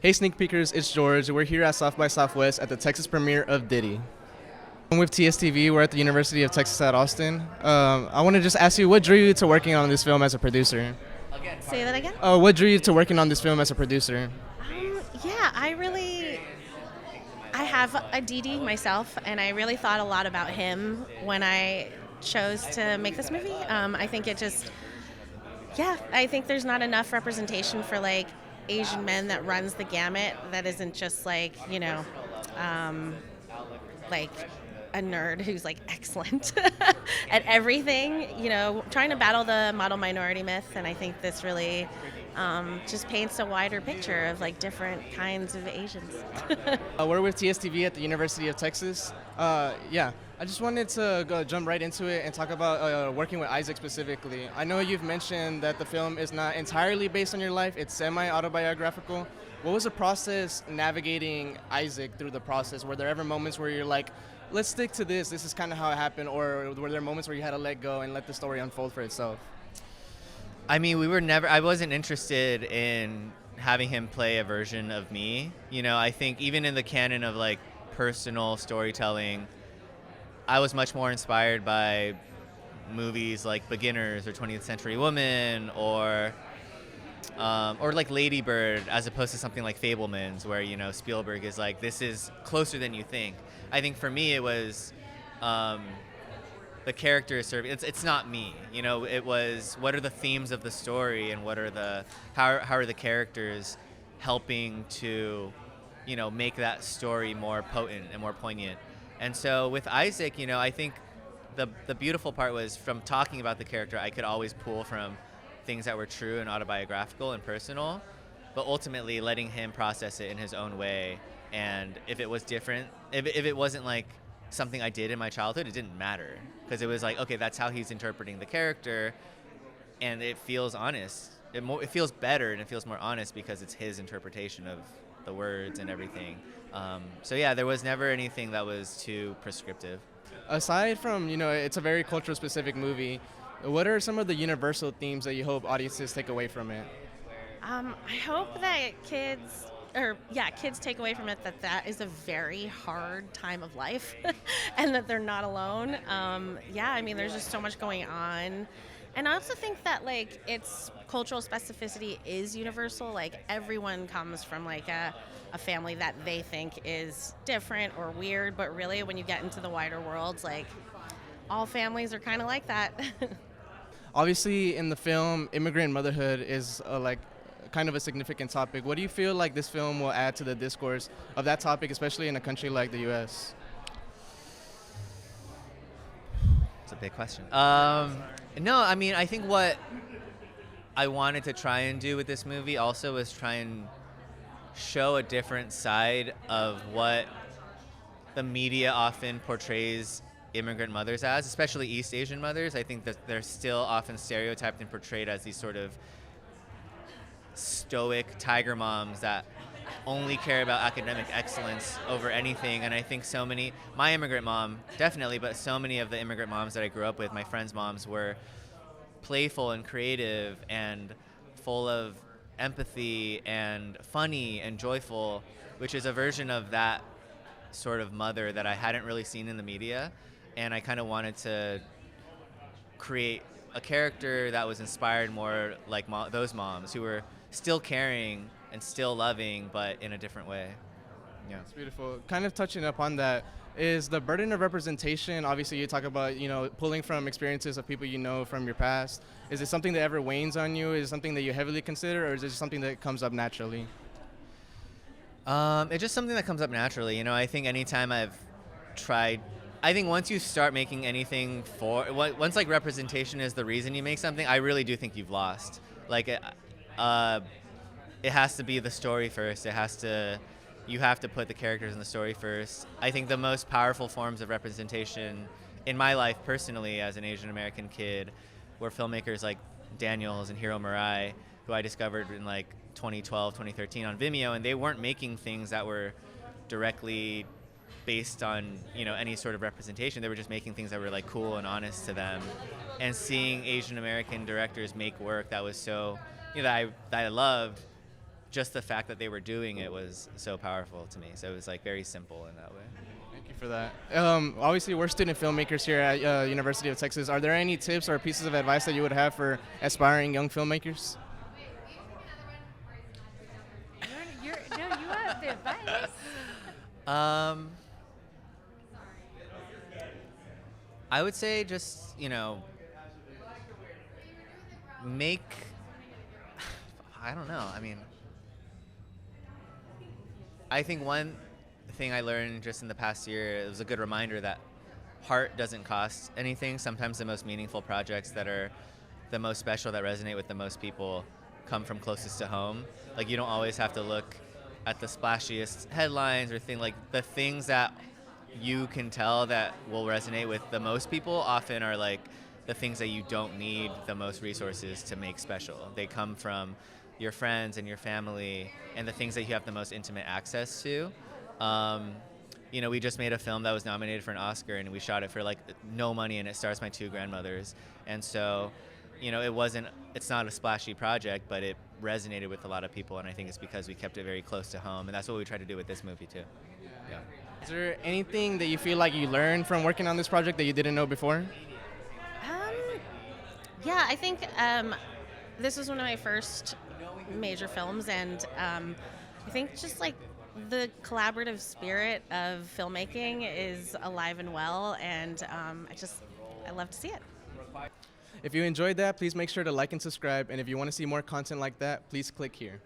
Hey sneak peekers, it's George. We're here at South by Southwest at the Texas premiere of Diddy. I'm with TSTV. We're at the University of Texas at Austin. I want to just ask you, what drew you to working on this film as a producer? Say that again? What drew you to working on this film as a producer? Yeah, I have a Didi myself, and I really thought a lot about him when I chose to make this movie. I think there's not enough representation for like Asian men that runs the gamut. That isn't just like like a nerd who's like excellent at everything. Trying to battle the model minority myth, and I think this really just paints a wider picture of like different kinds of Asians. We're with TSTV at the University of Texas. I just wanted to jump right into it and talk about working with Isaac specifically. I know you've mentioned that the film is not entirely based on your life, it's semi-autobiographical. What was the process navigating Isaac through the process? Were there ever moments where you're like, let's stick to this is kind of how it happened, or were there moments where you had to let go and let the story unfold for itself? I mean, I wasn't interested in having him play a version of me. I think even in the canon of like personal storytelling, I was much more inspired by movies like Beginners or 20th Century Woman or like Lady Bird, as opposed to something like Fabelmans, where Spielberg is like, this is closer than you think. I think for me it was the character is serving. It's not me. It was, what are the themes of the story, and how are the characters helping to make that story more potent and more poignant. And so with Isaac, I think the beautiful part was, from talking about the character, I could always pull from things that were true and autobiographical and personal, but ultimately letting him process it in his own way. And if it was different, if it wasn't like something I did in my childhood, it didn't matter, because it was like, okay, that's how he's interpreting the character, and it feels honest. It feels better, and it feels more honest because it's his interpretation of the words and everything. There was never anything that was too prescriptive. Aside from, it's a very cultural specific movie, what are some of the universal themes that you hope audiences take away from it? I hope that kids take away from it that is a very hard time of life and that they're not alone. There's just so much going on. And I also think that like its cultural specificity is universal. Like everyone comes from like a family that they think is different or weird, but really when you get into the wider world, like all families are kind of like that. Obviously, in the film, immigrant motherhood is kind of a significant topic. What do you feel like this film will add to the discourse of that topic, especially in a country like the U.S.? It's a big question. I think what I wanted to try and do with this movie also was try and show a different side of what the media often portrays immigrant mothers as, especially East Asian mothers. I think that they're still often stereotyped and portrayed as these sort of stoic tiger moms that only care about academic excellence over anything. And I think my immigrant mom definitely, but so many of the immigrant moms that I grew up with, my friends' moms, were playful and creative and full of empathy and funny and joyful, which is a version of that sort of mother that I hadn't really seen in the media. And I kind of wanted to create a character that was inspired more like those moms who were still caring and still loving, but in a different way. Yeah, it's beautiful. Kind of touching upon that, is the burden of representation, obviously you talk about, pulling from experiences of people from your past. Is it something that ever wanes on you? Is it something that you heavily consider, or is it just something that comes up naturally? It's just something that comes up naturally. I think anytime I've tried, I think once you start making anything once like representation is the reason you make something, I really do think you've lost. Like it has to be the story first. You have to put the characters in the story first. I think the most powerful forms of representation in my life personally as an Asian American kid were filmmakers like Daniels and Hiro Murai, who I discovered in like 2012, 2013 on Vimeo, and they weren't making things that were directly based on any sort of representation. They were just making things that were like cool and honest to them. And seeing Asian American directors make work that was so that I loved just the fact that they were doing it was so powerful to me. So it was like very simple in that way. Thank you for that. Obviously, we're student filmmakers here at University of Texas. Are there any tips or pieces of advice that you would have for aspiring young filmmakers? You have the advice. I would say just, make, I don't know. I mean, I think one thing I learned just in the past year, it was a good reminder that heart doesn't cost anything. Sometimes the most meaningful projects that are the most special, that resonate with the most people, come from closest to home. Like, you don't always have to look at the splashiest headlines or the things that you can tell that will resonate with the most people often are like the things that you don't need the most resources to make special. They come from your friends and your family and the things that you have the most intimate access to. We just made a film that was nominated for an Oscar, and we shot it for like no money, and it stars my two grandmothers. And so, it's not a splashy project, but it resonated with a lot of people, and I think it's because we kept it very close to home, and that's what we tried to do with this movie too. Yeah. Is there anything that you feel like you learned from working on this project that you didn't know before? Yeah, I think this was one of my first major films, and I think just like the collaborative spirit of filmmaking is alive and well, and I love to see it. If you enjoyed that, please make sure to like and subscribe, and if you want to see more content like that, please click here.